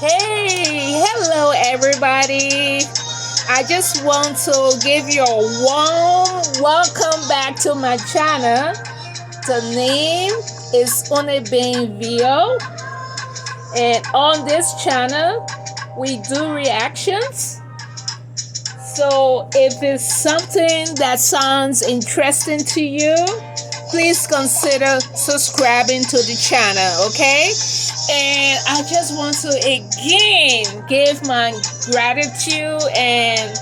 Hey, hello everybody. I just want to give you a warm welcome back to my channel. The name is Unebin Vio, and on this channel we do reactions. So if it's something that sounds interesting to you, please consider subscribing to the channel, okay? And I just want to again give my gratitude and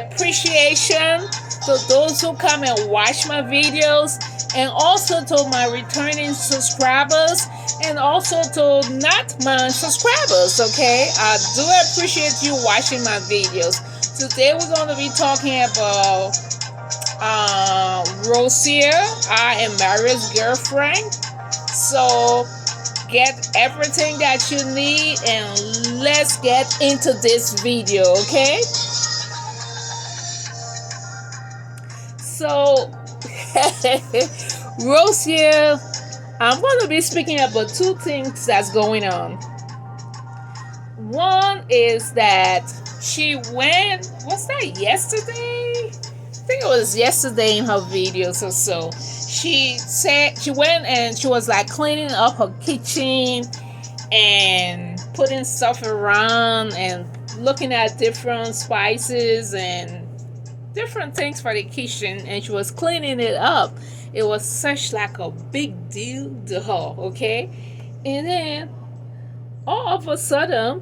appreciation to those who come and watch my videos, and also to my returning subscribers, and also to not my subscribers, okay? I do appreciate you watching my videos. Today we're going to be talking about Rosio. I am Marwa's girlfriend. So get everything that you need and let's get into this video, okay? So Rosio, I'm going to be speaking about two things that's going on. One is that she went, was that yesterday? I think it was yesterday in her videos or so. She said she went and she was like cleaning up her kitchen and putting stuff around and looking at different spices and different things for the kitchen, and she was cleaning it up. It was such like a big deal to her, okay? And then all of a sudden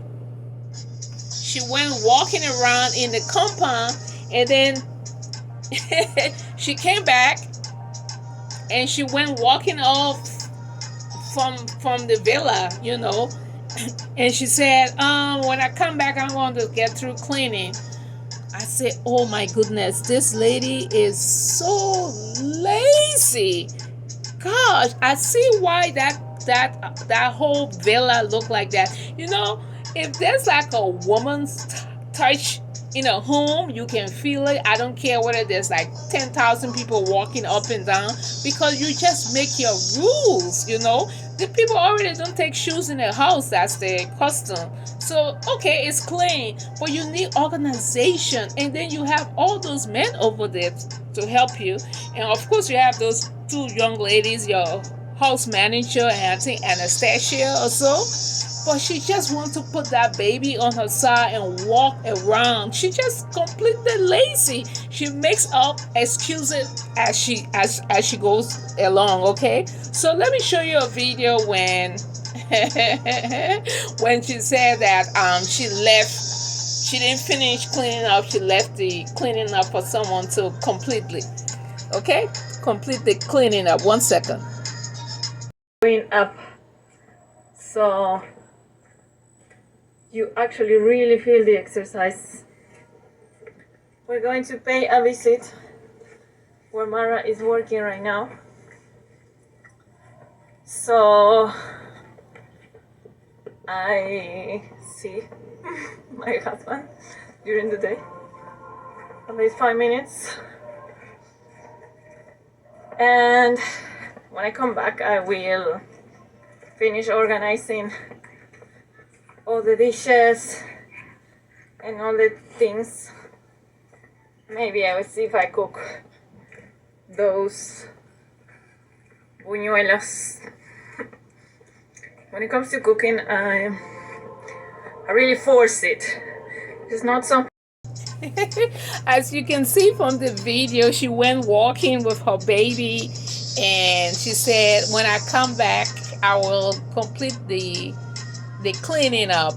she went walking around in the compound, and then she came back and she went walking off from the villa, and she said, when I come back I'm going to get through cleaning. I said, oh my goodness, this lady is so lazy. Gosh, I see why that whole villa looked like that. If there's like a woman's touch in a home, you can feel it. I don't care whether there's like 10,000 people walking up and down, because you just make your rules. The people already don't take shoes in their house. That's their custom. So okay, it's clean, but you need organization. And then you have all those men over there to help you, and of course you have those two young ladies, your house manager and I think Anastasia or so. But she just wants to put that baby on her side and walk around. She just completely lazy. She makes up excuses as she goes along, okay? So let me show you a video when when she said that she left. She didn't finish cleaning up. She left the cleaning up for someone to completely, okay? Completely cleaning up. 1 second. Going up. So you actually really feel the exercise. We're going to pay a visit where Marwa is working right now. So I see my husband during the day, at least 5 minutes. And when I come back, I will finish organizing all the dishes and all the things. Maybe I will see if I cook those buñuelos. When it comes to cooking, I really force it. It's not something. As you can see from the video, she went walking with her baby, and she said, when I come back I will complete the cleaning up.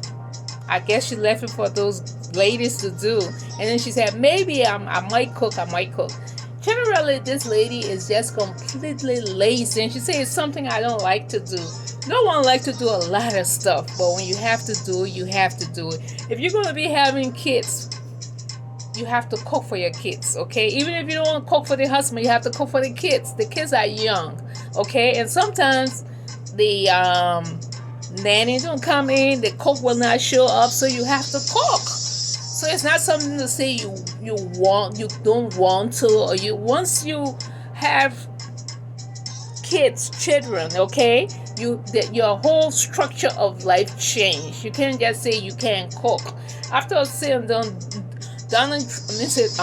I guess she left it for those ladies to do. And then she said, maybe I might cook. Generally, this lady is just completely lazy, and she said it's something I don't like to do. No one likes to do a lot of stuff, but when you have to do it, you have to do it. If you're going to be having kids, you have to cook for your kids, okay? Even if you don't want to cook for the husband, you have to cook for the kids. The kids are young, okay? And sometimes the nanny don't come in, the cook will not show up, so you have to cook. So it's not something to say you don't want to, or once you have children, okay? your whole structure of life change. You can't just say you can't cook. After saying Donald, Mrs.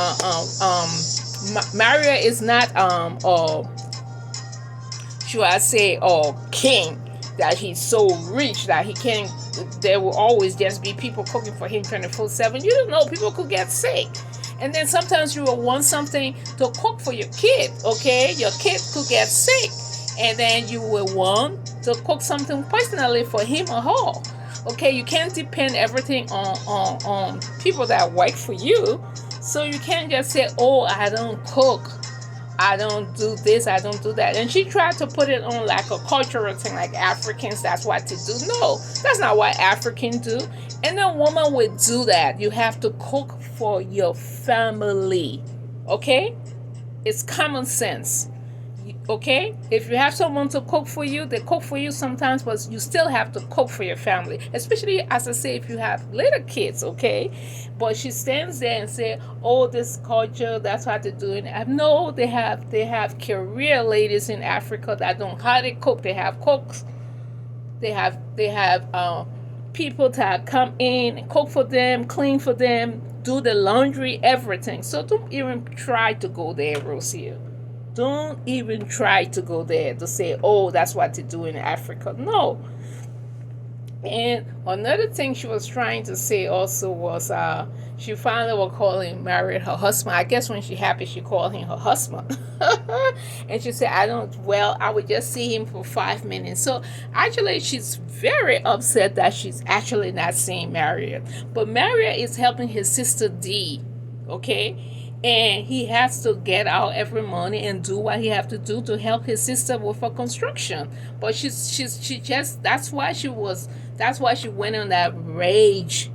Maria is not should I say king, that he's so rich that he can't. There will always just be people cooking for him 24/7. You don't know, people could get sick. And then sometimes you will want something to cook for your kid, okay? Your kid could get sick. And then you will want to cook something personally for him or her. Okay, you can't depend everything on people that work for you. So you can't just say, oh, I don't cook. I don't do this, I don't do that. And she tried to put it on like a cultural thing, like Africans, that's what to do. No, that's not what Africans do. And a woman would do that. You have to cook for your family. Okay? It's common sense. Okay, if you have someone to cook for you, they cook for you sometimes, but you still have to cook for your family, especially, as I say, if you have little kids. Okay, but she stands there and say, oh, this culture, that's what they're doing. I know they have career ladies in Africa that don't know how to cook. They have cooks, they have people that come in and cook for them, clean for them, do the laundry, everything. So don't even try to go there, Rosio. Don't even try to go there to say, oh, that's what they do in Africa. No. And another thing she was trying to say also was she finally was calling married her husband. I guess when she happy, she called him her husband. And she said, I would just see him for 5 minutes. So actually, she's very upset that she's actually not seeing Marriott. But Marriott is helping his sister D, okay? And he has to get out every morning and do what he have to do to help his sister with her construction. But she just that's why she went on that rage,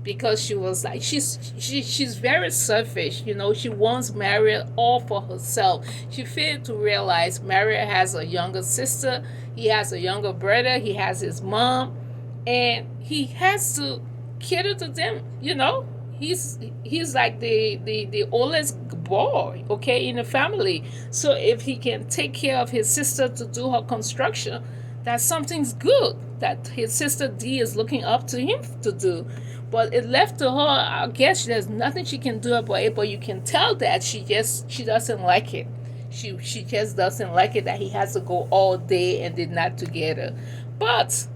because she was like, she's very selfish. She wants Marriott all for herself. She failed to realize Marriott has a younger sister, he has a younger brother, he has his mom, and he has to cater to them. He's like the oldest boy, okay, in the family. So if he can take care of his sister to do her construction, that something's good that his sister D is looking up to him to do. But it left to her, I guess there's nothing she can do about it, but you can tell that she doesn't like it. She just doesn't like it that he has to go all day and they're not together. But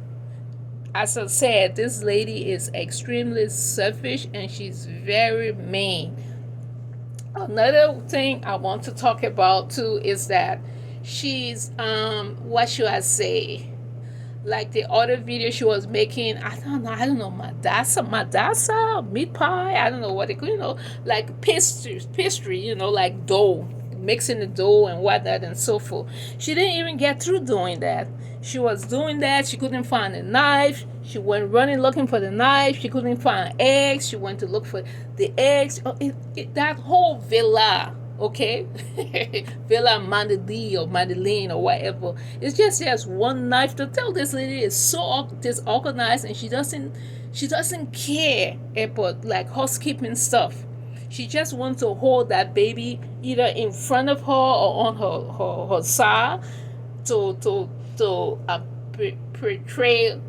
as I said, this lady is extremely selfish and she's very mean. Another thing I want to talk about too is that she's what should I say? Like the other video she was making, I don't know, madasa, meat pie, I don't know what like pastry, like dough, mixing the dough and whatnot and so forth. She didn't even get through doing that. She was doing that. She couldn't find a knife. She went running looking for the knife. She couldn't find eggs. She went to look for the eggs. That whole villa, okay, Villa Mandeli or Madeline or whatever. It's just one knife. To tell this lady is so disorganized, and she doesn't care about like housekeeping stuff. She just wants to hold that baby either in front of her or on her side to portray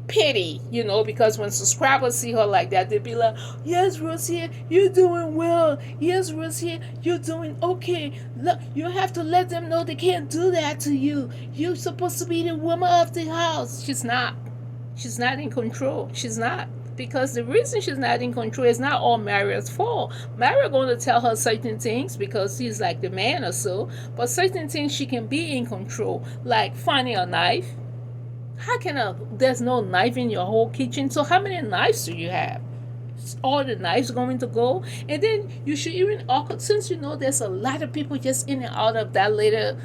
pity, because when subscribers see her like that, they be like, yes, Rosie, you're doing well. Yes, Rosie, you're doing okay. Look, you have to let them know they can't do that to you. You're supposed to be the woman of the house. She's not in control. She's not. Because the reason she's not in control is not all Maria's fault. Maria going to tell her certain things because he's like the man or so, but certain things she can be in control, like finding a knife. There's no knife in your whole kitchen, so how many knives do you have? All the knives going to go? And then you should even, since there's a lot of people just in and out of that little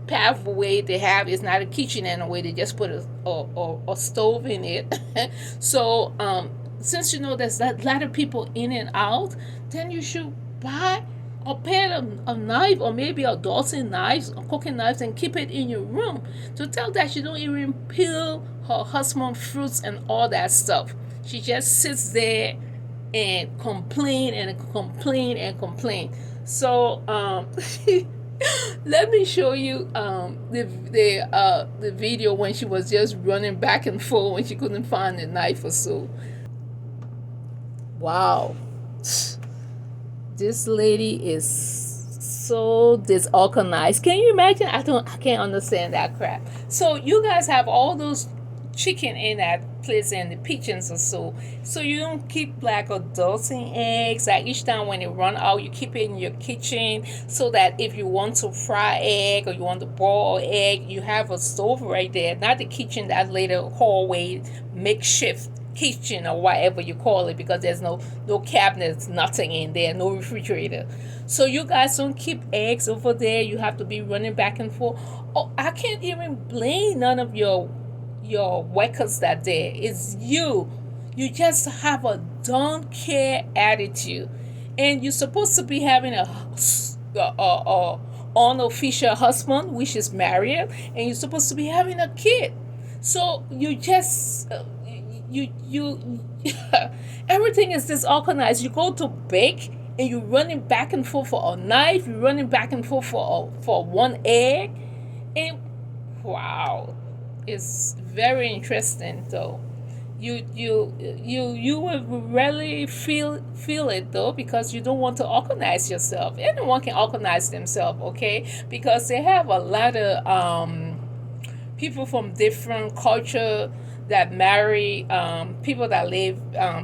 pathway they have, is not a kitchen anyway, they just put a stove in it. So since there's a lot of people in and out, then you should buy a pair of knife, or maybe a dozen knives, or cooking knives, and keep it in your room, to tell that she don't even peel her husband fruits and all that stuff. She just sits there and complain and complain and complain. So Let me show you the video when she was just running back and forth when she couldn't find a knife or so. Wow, this lady is so disorganized. Can you imagine? I can't understand that crap. So you guys have all those chicken in that place and the pigeons or so. So you don't keep like a dozen eggs. Like each time when they run out, you keep it in your kitchen so that if you want to fry egg or you want to boil egg, you have a stove right there. Not the kitchen, that later hallway makeshift kitchen or whatever you call it, because there's no cabinets, nothing in there, no refrigerator. So you guys don't keep eggs over there. You have to be running back and forth. Oh, I can't even blame none of your workers that day. It's you. You just have a don't care attitude, and you're supposed to be having a unofficial husband, which is married, and you're supposed to be having a kid. So you just you everything is disorganized. You go to bake and you're running back and forth for a knife. You're running back and forth for one egg, and wow, it's very interesting though. You will really feel it though, because you don't want to organize yourself. Anyone can organize themselves, okay? Because they have a lot of people from different culture that marry people that live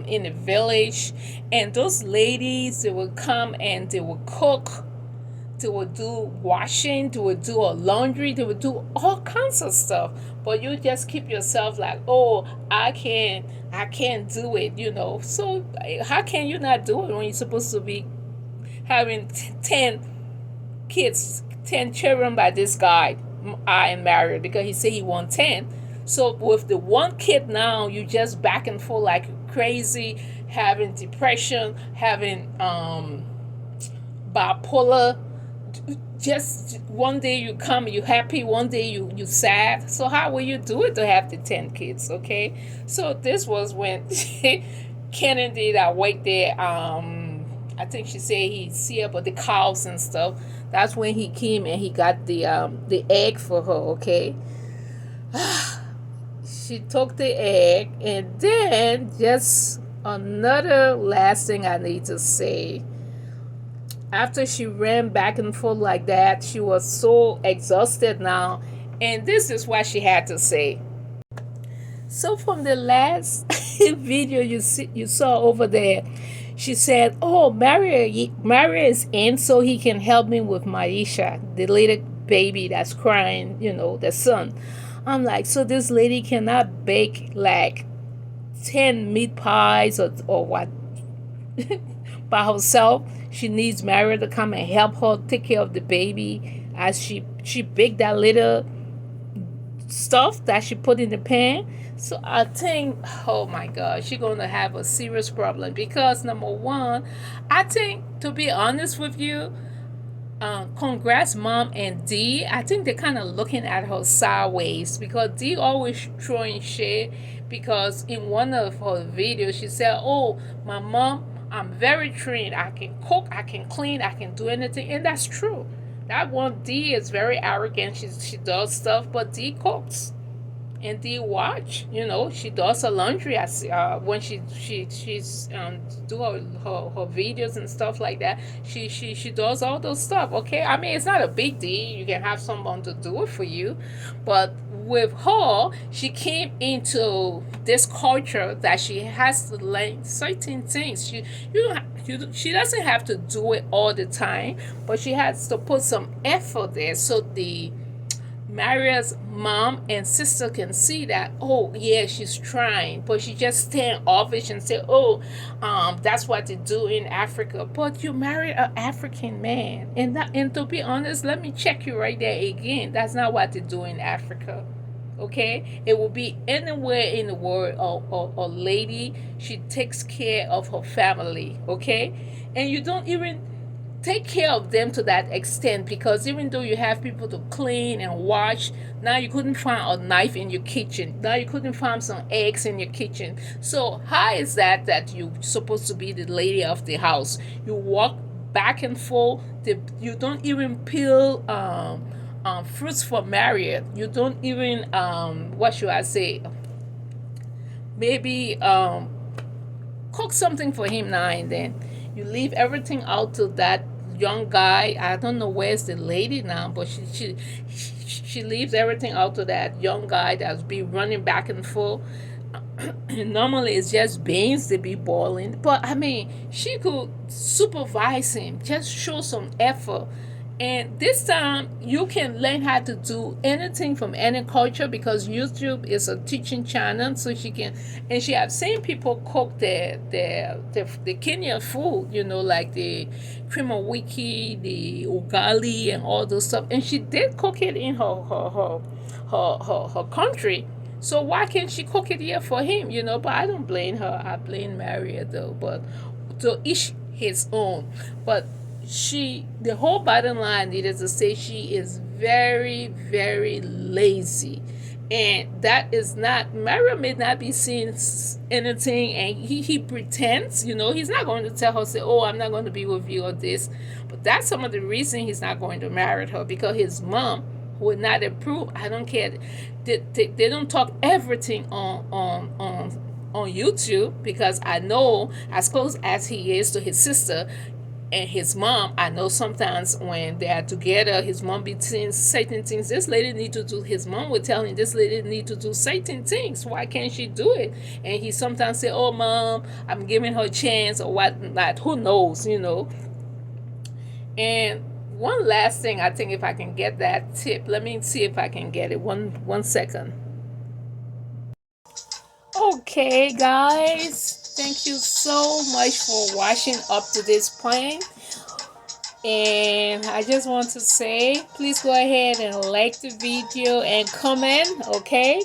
in the village, and those ladies, they will come and they will cook, they will do washing, they will do a laundry, they will do all kinds of stuff. But you just keep yourself like, oh, I can't do it, So how can you not do it when you're supposed to be having 10 kids, 10 children by this guy? I am married because he said he wants 10. So with the one kid now, you just back and forth like crazy, having depression, having bipolar. Just one day you come, you happy, one day you sad. So how will you do it to have the 10 kids? Okay, so this was when Kennedy that worked there. I think she said he see about the cows and stuff. That's when he came and he got the egg for her. Okay, she took the egg, and then just another last thing I need to say. After she ran back and forth like that, she was so exhausted now, and this is what she had to say. So from the last video you saw over there, she said, "Oh, Mario is in, so he can help me with Maisha, the little baby that's crying, the son." I'm like, so this lady cannot bake like 10 meat pies or what by herself. She needs Mario to come and help her take care of the baby as she baked that little stuff that she put in the pan. So I think, oh my God, she's gonna have a serious problem, because number one, I think, to be honest with you, congrats mom and D. I think they're kind of looking at her sideways, because D always throwing shit. Because in one of her videos she said, "Oh, my mom, I'm very trained. I can cook, I can clean, I can do anything," and that's true. That one, D, is very arrogant. She does stuff, but D cooks. And the watch, she does her laundry as when she's do her videos and stuff like that. She does all those stuff. Okay, I mean, it's not a big deal. You can have someone to do it for you, but with her, she came into this culture that she has to learn certain things. She doesn't have to do it all the time, but she has to put some effort there, so the Maria's mom and sister can see that, oh yeah, she's trying, but she just stand offish and say, oh, that's what they do in Africa. But you married an African man, and to be honest, let me check you right there again. That's not what they do in Africa. Okay, it will be anywhere in the world. A lady, she takes care of her family. Okay, and you don't even take care of them to that extent, because even though you have people to clean and wash, now you couldn't find a knife in your kitchen, now you couldn't find some eggs in your kitchen. So how is that you're supposed to be the lady of the house? You walk back and forth. You don't even peel fruits for Marriott. You don't even what should I say? Maybe cook something for him now and then. You leave everything out to that young guy. I don't know where's the lady now, but she leaves everything out to that young guy that's be running back and forth. Normally it's just beans to be boiling, but I mean she could supervise him, just show some effort. And this time you can learn how to do anything from any culture because YouTube is a teaching channel, so she can. And she have seen people cook the Kenyan food, like the cream of wiki, the ugali, and all those stuff. And she did cook it in her country. So why can't she cook it here for him? But I don't blame her. I blame Maria though. But to each his own. But the whole bottom line needed to say she is very, very lazy. And that is not, Maria may not be seeing anything, and he pretends, he's not going to tell her, say, oh, I'm not going to be with you or this. But that's some of the reason he's not going to marry her, because his mom would not approve. I don't care. They don't talk everything on YouTube, because I know, as close as he is to his sister and his mom, I know sometimes when they are together, his mom be saying certain things. This lady need to do. His mom would tell him, this lady need to do certain things. Why can't she do it? And he sometimes say, "Oh, mom, I'm giving her a chance," or what not. Who knows? And one last thing, I think if I can get that tip, let me see if I can get it. One second. Okay, guys, thank you so much for watching up to this point. And I just want to say, please go ahead and like the video and comment, okay?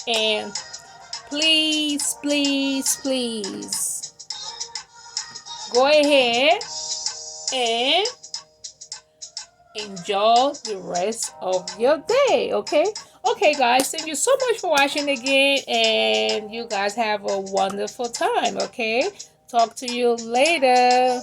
And please, please, please go ahead and enjoy the rest of your day, okay? Okay, guys, thank you so much for watching again, and you guys have a wonderful time, okay? Talk to you later.